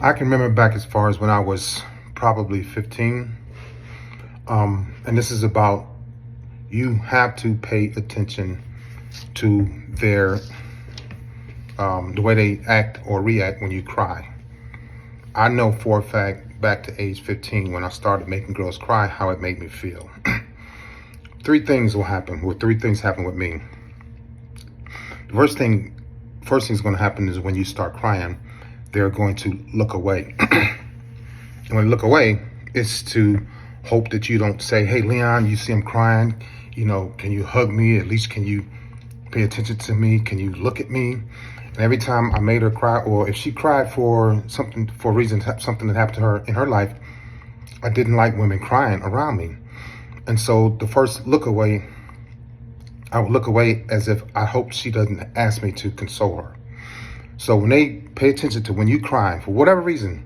I can remember back as far as when I was probably 15. And this is about, you have to pay attention to their, the way they act or react when you cry. I know for a fact back to age 15 when I started making girls cry, how it made me feel. Three things will happen. Well, three things happen with me. The first thing is going to happen is when you start crying, they're going to look away. And when they look away, it's to hope that you don't say, "Hey, Leon, you see him crying, can you hug me? At least can you pay attention to me? Can you look at me?" And every time I made her cry, or if she cried for something, for a reason, something that happened to her in her life, I didn't like women crying around me. And so the first look away, I would look away as if I hope she doesn't ask me to console her. So when they pay attention to when you cry, for whatever reason,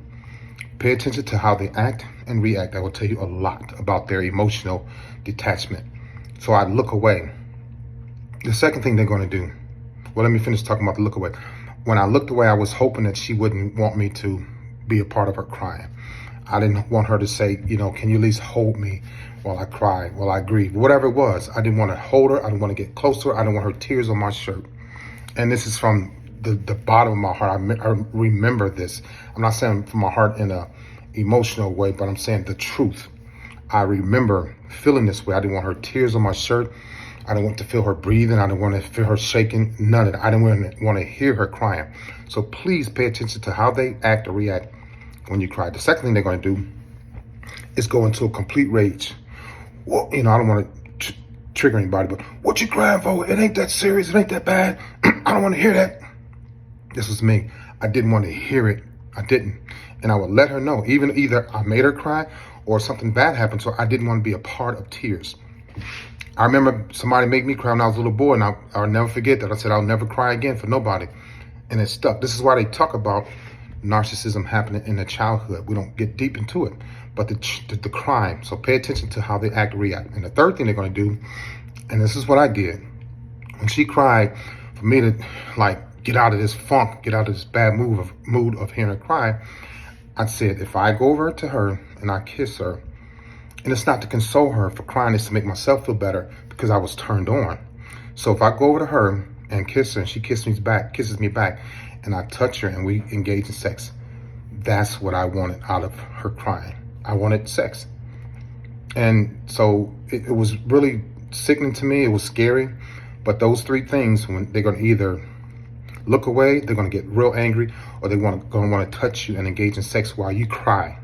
pay attention to how they act and react. That will tell you a lot about their emotional detachment. So I look away. The second thing they're going to do, well, let me finish talking about the look away. When I looked away, I was hoping that she wouldn't want me to be a part of her crying. I didn't want her to say, "Can you at least hold me while I cry, while I grieve?" Whatever it was, I didn't want to hold her. I didn't want to get close to her. I didn't want her tears on my shirt. And this is from the bottom of my heart. I remember this. I'm not saying from my heart in a emotional way, but I'm saying the truth. I remember feeling this way. I didn't want her tears on my shirt. I didn't want to feel her breathing. I didn't want to feel her shaking. None of that. I didn't want to hear her crying. So please pay attention to how they act or react when you cry. The second thing they're going to do is go into a complete rage. Well, I don't want to trigger anybody, but what you crying for? It ain't that serious. It ain't that bad. I don't want to hear that. This was me. I didn't want to hear it. I didn't. And I would let her know. Either I made her cry or something bad happened, so I didn't want to be a part of tears. I remember somebody made me cry when I was a little boy, and I'll never forget that. I said, "I'll never cry again for nobody." And it stuck. This is why they talk about narcissism happening in the childhood. We don't get deep into it, but the crime. So pay attention to how they act and react. And the third thing they're going to do, and this is what I did. When she cried, for me to get out of this funk, get out of this bad mood of hearing her cry, I said, if I go over to her and I kiss her, and it's not to console her for crying, it's to make myself feel better because I was turned on. So if I go over to her and kiss her and she kisses me back, and I touch her and we engage in sex, that's what I wanted out of her crying. I wanted sex. And so it was really sickening to me. It was scary. But those three things, when they're going to either look away, they're going to get real angry, or they're going to want to touch you and engage in sex while you cry.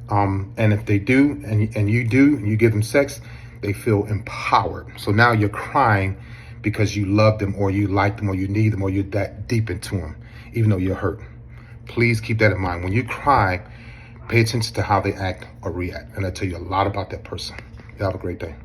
And if they do, and you give them sex, they feel empowered. So now you're crying because you love them, or you like them, or you need them, or you're that deep into them, even though you're hurt. Please keep that in mind. When you cry, pay attention to how they act or react, and I'll tell you a lot about that person. You have a great day.